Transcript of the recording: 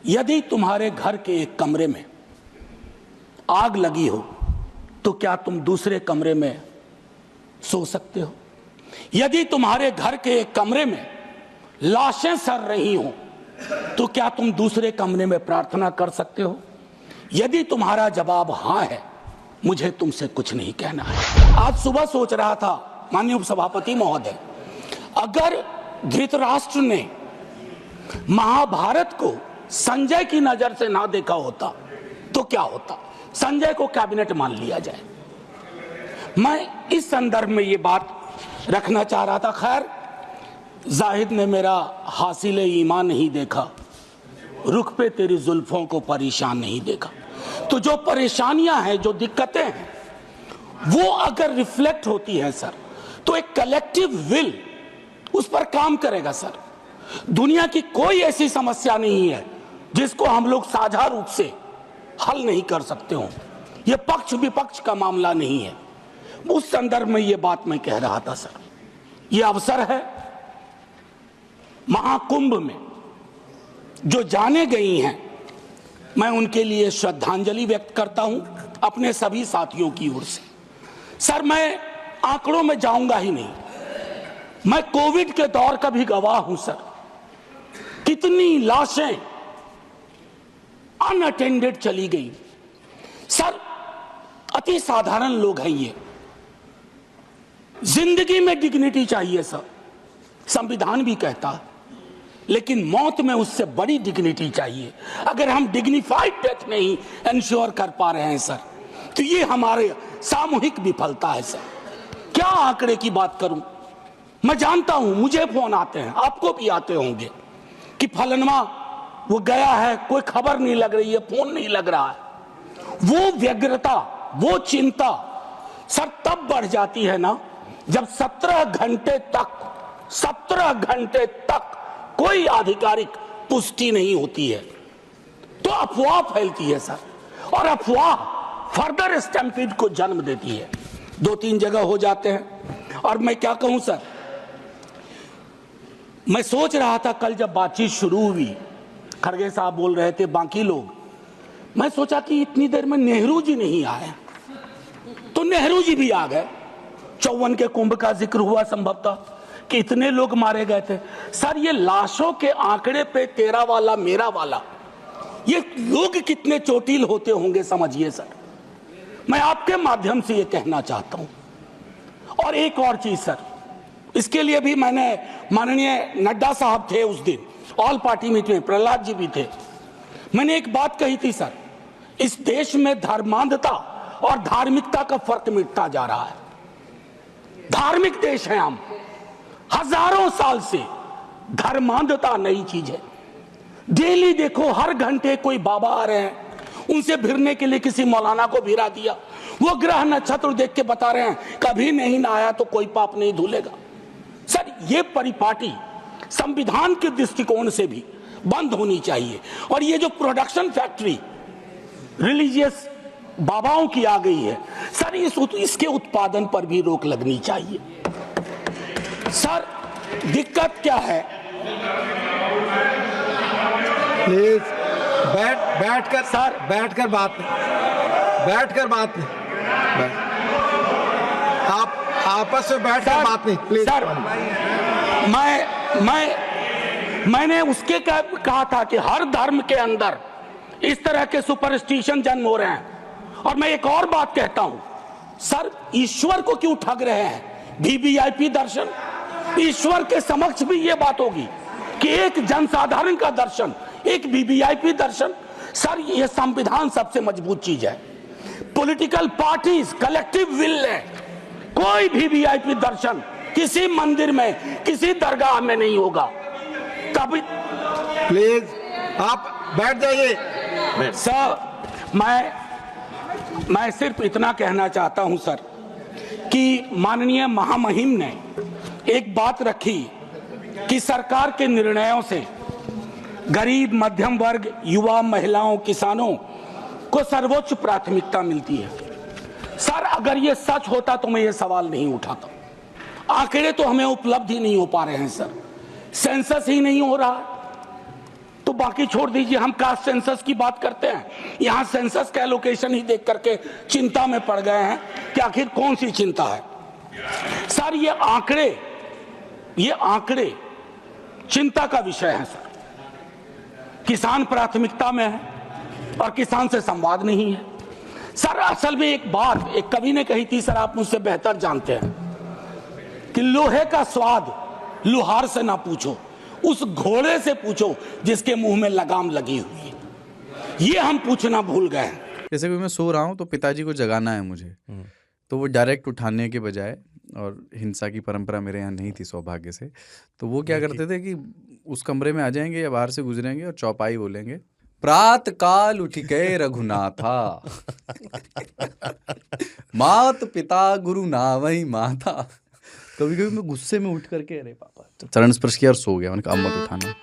यदि तुम्हारे घर के एक कमरे में आग लगी हो तो क्या तुम दूसरे कमरे में सो सकते हो? यदि तुम्हारे घर के एक कमरे में लाशें सड़ रही हो तो क्या तुम दूसरे कमरे में प्रार्थना कर सकते हो? यदि तुम्हारा जवाब हां है, मुझे तुमसे कुछ नहीं कहना है। आज सुबह सोच रहा था माननीय उपसभापति महोदय, अगर धृतराष्ट्र ने महाभारत को संजय की नजर से ना देखा होता तो क्या होता? संजय को कैबिनेट मान लिया जाए। मैं इस संदर्भ में ये बात रखना चाह रहा था। खैर, जाहिद ने मेरा हासिले ईमान नहीं देखा, रुख पे तेरी जुल्फों को परेशान नहीं देखा। तो जो परेशानियां हैं, जो दिक्कतें हैं, वो अगर रिफ्लेक्ट होती है सर, तो एक कलेक्टिव विल उस पर काम करेगा सर। दुनिया की कोई ऐसी समस्या नहीं है जिसको हम लोग साझा रूप से हल नहीं कर सकते हो। यह पक्ष विपक्ष का मामला नहीं है। उस संदर्भ में यह बात मैं कह रहा था सर। यह अवसर है, महाकुंभ में जो जाने गई हैं, मैं उनके लिए श्रद्धांजलि व्यक्त करता हूं अपने सभी साथियों की ओर से। सर, मैं आंकड़ों में जाऊंगा ही नहीं। मैं कोविड के दौर का भी गवाह हूं सर। कितनी लाशें अनअटेंडेड चली गई सर। अति साधारण लोग हैं ये। जिंदगी में डिग्निटी चाहिए सर, संविधान भी कहता है, लेकिन मौत में उससे बड़ी डिग्निटी चाहिए। अगर हम डिग्निफाइड डेथ नहीं इंश्योर कर पा रहे हैं सर, तो ये हमारे सामूहिक विफलता है सर। क्या आंकड़े की बात करूं? मैं जानता हूं, मुझे फोन आते हैं, आपको भी आते होंगे कि फलनवा वो गया है, कोई खबर नहीं लग रही है, फोन नहीं लग रहा है। वो व्यग्रता, वो चिंता सर तब बढ़ जाती है ना जब 17 घंटे तक कोई आधिकारिक पुष्टि नहीं होती है, तो अफवाह फैलती है सर। और अफवाह फर्दर स्टैम्पीड को जन्म देती है। 2-3 जगह हो जाते हैं। और मैं क्या कहूं सर, मैं सोच रहा था कल जब बातचीत शुरू हुई, खड़गे साहब बोल रहे थे, बाकी लोग, मैं सोचा कि इतनी देर में नेहरू जी नहीं आए, तो नेहरू जी भी आ गए। 54 के कुंभ का जिक्र हुआ संभवतः कि इतने लोग मारे गए थे सर। ये लाशों के आंकड़े पे तेरा वाला मेरा वाला, ये लोग कितने चोटिल होते होंगे समझिए सर। मैं आपके माध्यम से ये कहना चाहता हूं। और एक और चीज सर, इसके लिए भी मैंने, माननीय नड्डा साहब थे उस दिन ऑल पार्टी मीटिंग में, प्रहलाद जी भी थे, मैंने एक बात कही थी सर, इस देश में धर्मांधता और धार्मिकता का फर्क मिटता जा रहा है। धार्मिक देश है हम, हजारों साल से धर्मांधता नई चीज है। डेली देखो, हर घंटे कोई बाबा आ रहे हैं, उनसे भिड़ने के लिए किसी मौलाना को भिड़ा दिया, वो ग्रह नक्षत्र देख के बता रहे हैं कभी नहीं नहाया तो कोई पाप नहीं धुलेगा। सर, ये परिपाटी संविधान के दृष्टिकोण से भी बंद होनी चाहिए। और ये जो प्रोडक्शन फैक्ट्री रिलीजियस बाबाओं की आ गई है सर, इसके उत्पादन पर भी रोक लगनी चाहिए। सर, दिक्कत क्या है? प्लीज बैठकर सर, बैठकर बात नहीं, आप आपस में बैठकर बात नहीं प्लीज। सर, मैंने उसके कहा था कि हर धर्म के अंदर इस तरह के सुपरस्टिशन जन्म हो रहे हैं। और मैं एक और बात कहता हूं सर, ईश्वर को क्यों ठग रहे हैं? वीवीआईपी दर्शन, ईश्वर के समक्ष भी ये बात होगी कि एक जनसाधारण का दर्शन, एक वीवीआईपी दर्शन। सर, ये संविधान सबसे मजबूत चीज है। पॉलिटिकल पार्टीज कलेक्टिव विल है। कोई भी वीवीआईपी दर्शन किसी मंदिर में, किसी दरगाह में नहीं होगा। कभी प्लीज आप बैठ जाइए। सर, मैं सिर्फ इतना कहना चाहता हूं सर कि माननीय महामहिम ने एक बात रखी कि सरकार के निर्णयों से गरीब, मध्यम वर्ग, युवा, महिलाओं, किसानों को सर्वोच्च प्राथमिकता मिलती है। सर, अगर ये सच होता तो मैं ये सवाल नहीं उठाता। आंकड़े तो हमें उपलब्ध ही नहीं हो पा रहे हैं सर, सेंसस ही नहीं हो रहा, तो बाकी छोड़ दीजिए, हम कास्ट सेंसस की बात करते हैं। यहां सेंसस का एलोकेशन ही देख करके चिंता में पड़ गए हैं कि आखिर कौन सी चिंता है। सर ये आंकड़े चिंता का विषय है सर। किसान प्राथमिकता में है और किसान से संवाद नहीं है सर। असल में एक बात एक कवि ने कही थी सर, आप मुझसे बेहतर जानते हैं कि लोहे का स्वाद लुहार से ना पूछो, उस घोड़े से पूछो जिसके मुंह में लगाम लगी हुई है। ये हम पूछना भूल गए हैं। जैसे कि मैं सो रहा हूँ तो पिताजी को जगाना है मुझे, तो वो डायरेक्ट उठाने के बजाय, और हिंसा की परंपरा मेरे यहाँ नहीं थी सौभाग्य से, तो वो क्या करते थे कि उस कमरे में आ जाएंगे या बाहर से गुजरेंगे और चौपाई बोलेंगे, प्रात काल उठ गए रघुनाथा मात पिता गुरु नावई माता। कभी कभी मैं गुस्से में उठ करके अरे पापा चरण स्पर्श किया और सो गया। मैंने कहा अब मत उठाना।